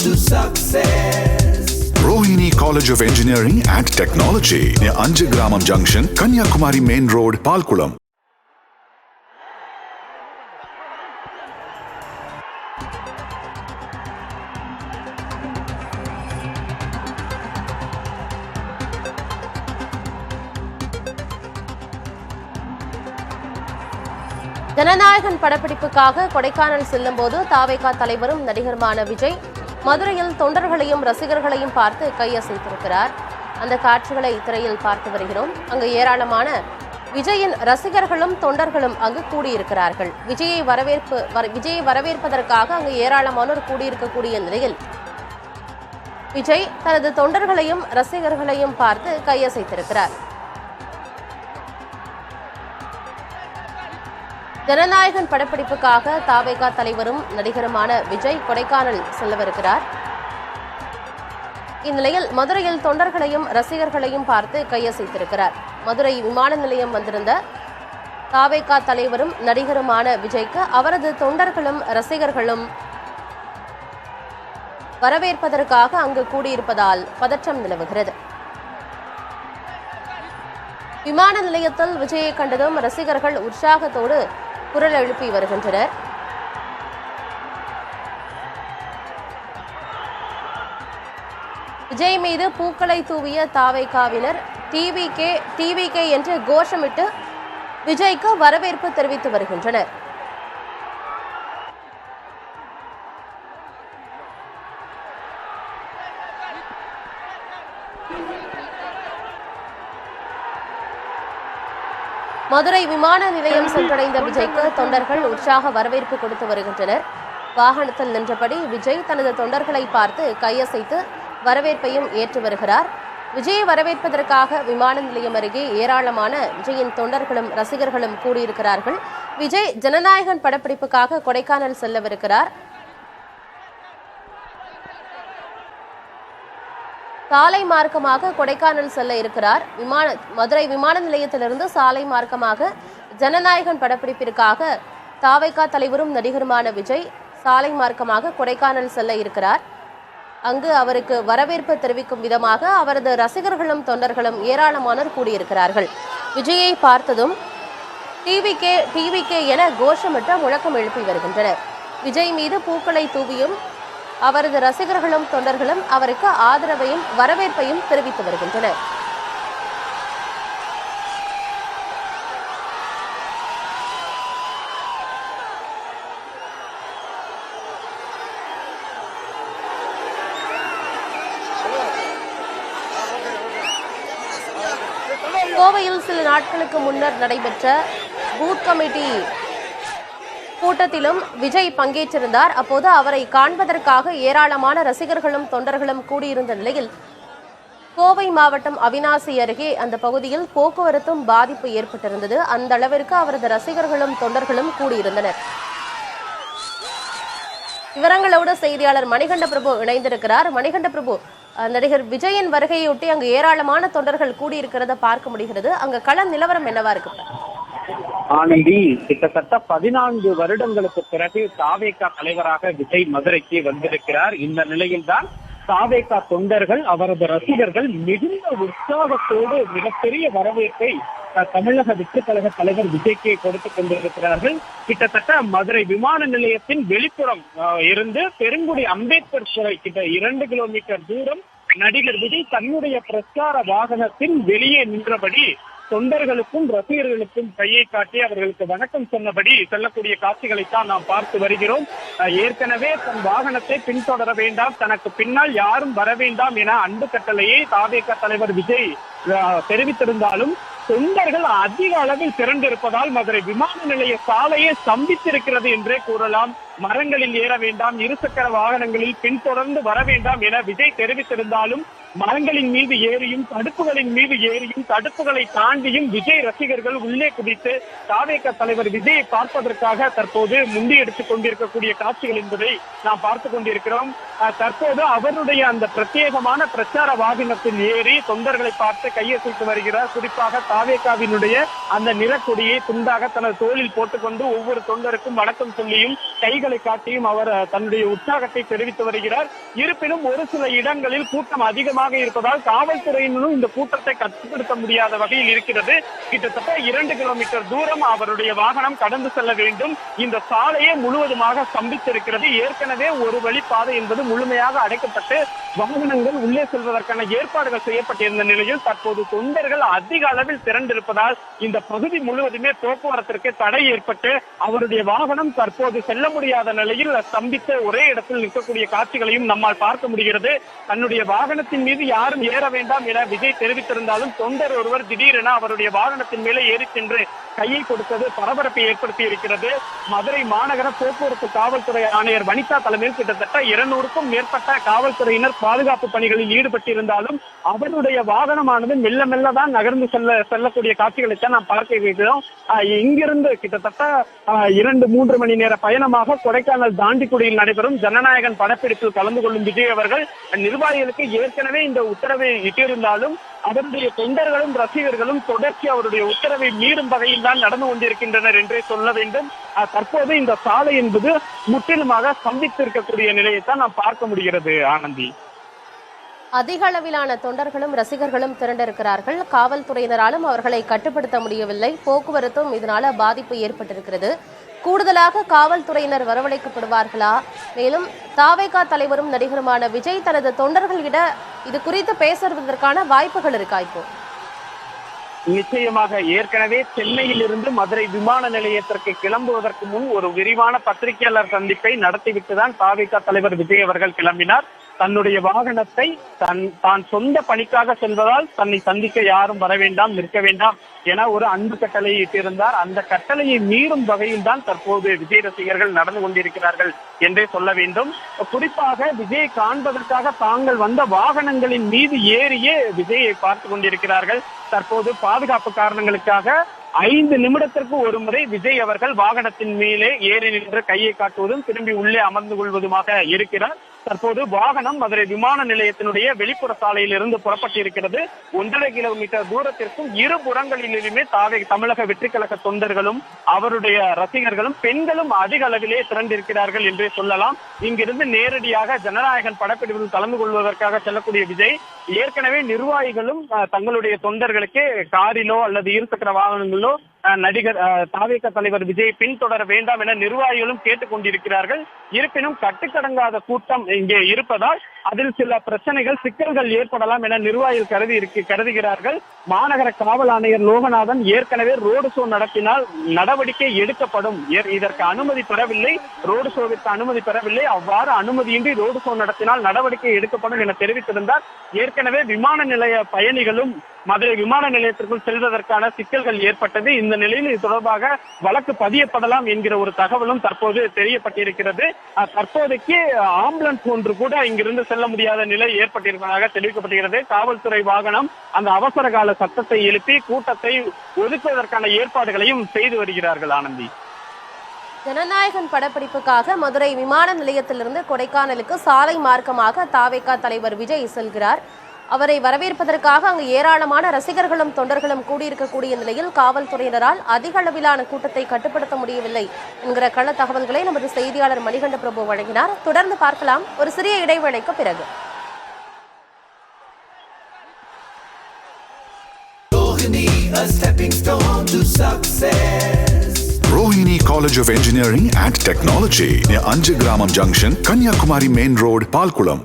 to success. Rohini College of Engineering and Technology near Anjagramam Junction, Kanyakumari Main Road, Palkulam. Jananayagan படப்பிடிப்புக்காக Kodaikanal செல்லும்போது தாவேகா தலைவரும் நடிகருமான விஜய் மதுரையில் தொண்டர்களையும் ரசிகர்களையும் பார்த்து கையசைத்திருக்கிறார். அந்த காட்சிகளை திரையில் பார்த்து வருகிறோம். அங்கு ஏராளமான விஜயின் ரசிகர்களும் தொண்டர்களும் அங்கு கூடியிருக்கிறார்கள். விஜயை வரவேற்பதற்காக அங்கு ஏராளமானோர் கூடியிருக்கக்கூடிய நிலையில் விஜய் தனது தொண்டர்களையும் ரசிகர்களையும் பார்த்து கையசைத்திருக்கிறார். ஜனநாயகன் படப்பிடிப்புக்காக தாவேகா தலைவரும் நடிகருமான விஜய் கொடைக்கானல் செல்லவிருக்கிறார். இந்நிலையில் மதுரையில் தொண்டர்களையும் ரசிகர்களையும் பார்த்து கையசைத்திருக்கிறார். மதுரை விமான நிலையம் வந்திருந்த தாவேகா தலைவரும் நடிகருமான விஜய்க்கு அவரது தொண்டர்களும் ரசிகர்களும் வரவேற்பதற்காக அங்கு கூடியிருப்பதால் பதற்றம் நிலவுகிறது. விமான நிலையத்தில் விஜயை கண்டதும் ரசிகர்கள் உற்சாகத்தோடு குரல் எழுப்பி வருகின்றனர். விஜய் மீது பூக்களை தூவிய தாவேகாவினர் டிவிகே என்று கோஷமிட்டு விஜய்க்கு வரவேற்பு தெரிவித்து வருகின்றனர். மதுரை விமான நிலையம் சென்றடைந்த விஜய்க்கு தொண்டர்கள் உற்சாக வரவேற்பு கொடுத்து வருகின்றனர். வாகனத்தில் நின்றபடி விஜய் தனது தொண்டர்களை பார்த்து கையசைத்து வரவேற்பையும் ஏற்று வருகிறார். விஜயை வரவேற்பதற்காக விமான நிலையம் அருகே ஏராளமான விஜயின் தொண்டர்களும் ரசிகர்களும் கூடியிருக்கிறார்கள். விஜய் ஜனநாயகன் படப்பிடிப்புக்காக கொடைக்கானல் செல்லவிருக்கிறார். சாலை மார்க்கமாக கொடைக்கானல் செல்ல இருக்கிறார். மதுரை விமான நிலையத்திலிருந்து சாலை மார்க்கமாக ஜனநாயகன் படப்பிடிப்பிற்காக தாவேகா தலைவரும் நடிகருமான விஜய் சாலை மார்க்கமாக கொடைக்கானல் செல்ல இருக்கிறார். அங்கு அவருக்கு வரவேற்பு தெரிவிக்கும் விதமாக அவரது ரசிகர்களும் தொண்டர்களும் ஏராளமானோர் கூடியிருக்கிறார்கள். விஜயை பார்த்ததும் டிவிகே என கோஷமிட்டு முழக்கம் எழுப்பி வருகின்றனர். விஜய் மீது பூக்களை தூவியும் அவரது ரசிகர்களும் தொண்டர்களும் அவருக்கு ஆதரவையும் வரவேற்பையும் தெரிவித்து வருகின்றனர். கோவையில் சில நாட்களுக்கு முன்னர் நடைபெற்ற பூத் கமிட்டி கூட்டத்திலும் விஜய் பங்கேற்றிருந்தார். அப்போது அவரை காண்பதற்காக ஏராளமான ரசிகர்களும் தொண்டர்களும் கூடியிருந்த நிலையில் கோவை மாவட்டம் அவிநாசி அருகே அந்த பகுதியில் போக்குவரத்தும் பாதிப்பு ஏற்பட்டிருந்தது. அந்த அளவிற்கு அவரது ரசிகர்களும் தொண்டர்களும் கூடியிருந்தனர். விவரங்களோடு செய்தியாளர் மணிகண்ட பிரபு இணைந்திருக்கிறார். மணிகண்ட பிரபு, நடிகர் விஜயின் வருகையொட்டி அங்கு ஏராளமான தொண்டர்கள் கூடியிருக்கிறத பார்க்க முடிகிறது. அங்க கள நிலவரம் என்னவா இருக்கு? ஆனந்தி, கிட்டத்தட்ட 14 வருடங்களுக்கு பிறகு தாவேகா தலைவராக விஜய் மதுரைக்கு வந்திருக்கிறார். இந்த நிலையில்தான் தாவேகா தொண்டர்கள் அவரது ரசிகர்கள் மிகுந்த உற்சாகத்தோடு மிகப்பெரிய வரவேற்பை தமிழக வெற்றிக் கழக தலைவர் விஜய்க்கு கொடுத்துக் கொண்டிருக்கிறார்கள். கிட்டத்தட்ட மதுரை விமான நிலையத்தின் வெளிப்புறம் இருந்து பெருங்குடி அம்பேத்கர் சிலை கிட்ட 2 கிலோமீட்டர் தூரம் நடிகர் விஜய் தன்னுடைய பிரச்சார வாகனத்தின் வெளியே நின்றபடி தொண்டர்களுக்கும் ரசிகர்களுக்கும் கையை காட்டி அவர்களுக்கு வணக்கம் சொன்னபடி செல்லக்கூடிய காட்சிகளைத்தான் நாம் பார்த்து வருகிறோம். ஏற்கனவே தன் வாகனத்தை பின்தொடர வேண்டாம், தனக்கு பின்னால் யாரும் வர வேண்டாம் என அன்பு கட்டளையை தாவேகா தலைவர் விஜய் தெரிவித்திருந்தாலும் தொண்டர்கள் அதிக அளவில் திரண்டிருப்பதால் மதுரை விமான நிலைய சாலையே ஸ்தம்பித்திருக்கிறது என்றே கூறலாம். மரங்களில் ஏற வேண்டாம், இருசக்கர வாகனங்களில் பின்தொடர்ந்து வர வேண்டாம் என விஜய் தெரிவித்திருந்தாலும் மரங்களின் மீது ஏறியும் தடுப்புகளின் மீது ஏறியும் தடுப்புகளை தாண்டியும் விஜய் ரசிகர்கள் உள்ளே குதித்து தாவேக தலைவர் விஜயை பார்ப்பதற்காக தற்போது முந்தி எடுத்துக் கொண்டிருக்கக்கூடிய காட்சிகள் என்பதை நாம் பார்த்துக் கொண்டிருக்கிறோம். தற்போது அவருடைய அந்த பிரத்யேகமான பிரச்சார வாகனத்தில் ஏறி தொண்டர்களை பார்த்து கையசைத்து வருகிறார். குறிப்பாக தாவேகாவினுடைய அந்த நிறக்கொடியை துண்டாக தனது தோளில் போட்டுக்கொண்டு ஒவ்வொரு தொண்டருக்கும் வணக்கம் சொல்லியும் கைகளை காட்டியும் அவர் தன்னுடைய உற்சாகத்தை தெரிவித்து வருகிறார். இருப்பினும் ஒரு சில இடங்களில் கூட்டம் அதிகமாக இருப்பதால் காவல்துறையினரும் இந்த கூட்டத்தை கட்டுப்படுத்த முடியாத வகையில் இருக்கிறது. கிட்டத்தட்ட 2 கிலோமீட்டர் தூரம் அவருடைய வாகனம் கடந்து செல்ல வேண்டும். இந்த சாலையே முழுவதுமாக ஸ்தம்பித்திருக்கிறது. ஏற்கனவே ஒரு வழி பாதை என்பது முழுமையாக அடைக்கப்பட்டு வாகனங்கள் உள்ளே செல்வதற்கான ஏற்பாடுகள் செய்யப்பட்டிருந்த நிலையில் தற்போது தொண்டர்கள் அதிக அளவில் திரண்டிருப்பதால் இந்த பகுதி முழுவதுமே போக்குவரத்திற்கு தடை ஏற்பட்டு அவருடைய வாகனம் தற்போது செல்ல முடியாத நிலையில் ஸ்தம்பித்து ஒரே இடத்தில் நிற்கக்கூடிய காட்சிகளையும் நம்மால் பார்க்க முடிகிறது. தன்னுடைய வாகனத்தின் மீது யாரும் ஏற வேண்டாம் என விஜய் தெரிவித்திருந்தாலும் தொண்டர் ஒருவர் திடீரென அவருடைய வாகனத்தின் மேலே ஏறி சென்று கையை கொடுத்தது பரபரப்பை ஏற்படுத்தி இருக்கிறது. மதுரை மாநகர போக்குவரத்து காவல்துறை ஆணையர் வனிதா தலைமையில் கிட்டத்தட்ட 200க்கும் மேற்பட்ட காவல்துறையினர் பாதுகாப்பு பணிகளில் ஈடுபட்டிருந்தாலும் அவருடைய வாகனமானது மெல்ல மெல்லதான் நகர்ந்து செல்லக்கூடிய காட்சிகளை தான் நாம் பார்க்க இருக்கிறோம். இங்கிருந்து கிட்டத்தட்ட 2-3 மணி நேர பயணமாக கொடைக்கானல் தாண்டிக்குடியில் நடைபெறும் ஜனநாயகன் படப்பிடிப்பில் கலந்து கொள்ளும் விஜய் அவர்கள் நிர்வாகிகளுக்கு ஏற்கனவே இந்த உத்தரவை இட்டிருந்தாலும் அவருடைய தொண்டர்களும் ரசிகர்களும் தொடர்ச்சி அவருடைய உத்தரவை மீறும் வகையில் தான் நடந்து கொண்டிருக்கின்றனர் என்றே சொல்ல வேண்டும். தற்போது இந்த சாலை என்பது முற்றிலுமாக ஸ்தம்பித்திருக்கக்கூடிய நிலையைத்தான் நாம் பார்க்க முடிகிறது. ஆனந்தி, அதிக அளவிலான தொண்டர்களும் ரசிகர்களும் திரண்டிருக்கிறார்கள். காவல்துறையினராலும் அவர்களை கட்டுப்படுத்த முடியவில்லை. போக்குவரத்தும் இதனால பாதிப்பு ஏற்பட்டிருக்கிறது. கூடுதலாக காவல்துறையினர் வரவழைக்கப்படுவார்களா? மேலும் தாவேகா தலைவரும் நடிகருமான விஜய் தனது தொண்டர்களிட இது குறித்து பேசுவதற்கான வாய்ப்புகள் இருக்கா? இப்போ நிச்சயமாக ஏற்கனவே சென்னையில் இருந்து மதுரை விமான நிலையத்திற்கு கிளம்புவதற்கு முன் ஒரு விரிவான பத்திரிகையாளர் சந்திப்பை நடத்திவிட்டுதான் தாவேகா தலைவர் விஜய் அவர்கள் கிளம்பினார். தன்னுடைய வாகனத்தை தான் சொந்த பணிக்காக செல்வதால் தன்னை சந்திக்க யாரும் வர வேண்டாம், நிற்க வேண்டாம் என ஒரு அன்பு கட்டளையை இட்டிருந்தார். அந்த கட்டளையை மீறும் வகையில் தான் தற்போது விஜய் ரசிகர்கள் நடந்து கொண்டிருக்கிறார்கள் என்றே சொல்ல வேண்டும். குறிப்பாக விஜயை காண்பதற்காக தாங்கள் வந்த வாகனங்களின் மீது ஏறியே விஜயை பார்த்து கொண்டிருக்கிறார்கள். தற்போது பாதுகாப்பு காரணங்களுக்காக 5 நிமிடத்திற்கு ஒரு முறை விஜய் அவர்கள் வாகனத்தின் மேலே ஏறி நின்று கையை காட்டுவதும் திரும்பி உள்ளே அமர்ந்து கொள்வதுமாக இருக்கிறார். தற்போது வாகனம் மதுரை விமான நிலையத்தினுடைய வெளிப்புற சாலையில் இருந்து புறப்பட்டிருக்கிறது. 1.5 கிலோமீட்டர் தூரத்திற்கும் இரு புறங்களிலுமே தமிழக வெற்றி கழக தொண்டர்களும் அவருடைய ரசிகர்களும் பெண்களும் அதிக அளவிலே திரண்டிருக்கிறார்கள் என்றே சொல்லலாம். இங்கிருந்து நேரடியாக ஜனநாயகன் படப்பிடிப்பில் கலந்து கொள்வதற்காக செல்லக்கூடிய விஜய் ஏற்கனவே நிர்வாகிகளும் தங்களுடைய தொண்டர்களுக்கு காரிலோ அல்லது இருசக்கர வாகனங்களோ நடிகர் தாவேகா தலைவர் விஜய் பின்தொடர வேண்டாம் என நிர்வாகிகளும் கேட்டுக் கொண்டிருக்கிறார்கள். இருப்பினும் கட்டுக்கடங்காத கூட்டம் இங்கே இருப்பதால் அதில் சில பிரச்சனைகள் சிக்கல்கள் ஏற்படலாம் என நிர்வாகிகள் கருதுகிறார்கள். மாநகர காவல் ஆணையர் லோகநாதன் ஏற்கனவே ரோடு ஷோ நடத்தினால் நடவடிக்கை எடுக்கப்படும், இதற்கு அனுமதி பெறவில்லை, ரோடு ஷோவிற்கு அனுமதி பெறவில்லை, அவ்வாறு அனுமதியின்றி ரோடு ஷோ நடத்தினால் நடவடிக்கை எடுக்கப்படும் என தெரிவித்திருந்தார். ஏற்கனவே விமான நிலைய பயணிகளும் மதுரை விமான நிலையத்திற்குள் செல்வதற்கான சிக்கல்கள் ஏற்பட்டது. இந்த நிலையில் இது தொடர்பாக வழக்கு பதியப்படலாம் என்கிற ஒரு தகவலும் தற்போது தெரியப்பட்டிருக்கிறது. தற்போதைக்கு ஆம்புலன்ஸ் ஒன்று கூட இங்கிருந்து செல்ல முடியாத நிலை ஏற்பட்டிருப்பதாக தெரிவிக்கப்படுகிறது. காவல்துறை வாகனம் அந்த அவசர கால சத்தத்தை எழுப்பி கூட்டத்தை ஒதுக்குவதற்கான ஏற்பாடுகளையும் செய்து வருகிறார்கள். ஆனந்தி, ஜனநாயகன் படப்பிடிப்புக்காக மதுரை விமான நிலையத்திலிருந்து கொடைக்கானலுக்கு சாலை மார்க்கமாக தாவேகா தலைவர் விஜய் செல்கிறார். அவரை வரவேற்பதற்காக அங்கு ஏராளமான ரசிகர்களும் தொண்டர்களும் கூடியிருக்கக்கூடிய நிலையில் காவல்துறையினரால் அதிக அளவிலான கூட்டத்தை கட்டுப்படுத்த முடியவில்லை என்கிற கள தகவல்களை நமது செய்தியாளர் மணிகண்ட பிரபு வழங்கினார். தொடர்ந்து பார்க்கலாம் ஒரு சிறிய இடைவேளைக்கு பிறகு. Rohini College of Engineering and Technology near Anjagramam Junction, Kanyakumari Main Road, Palkulam.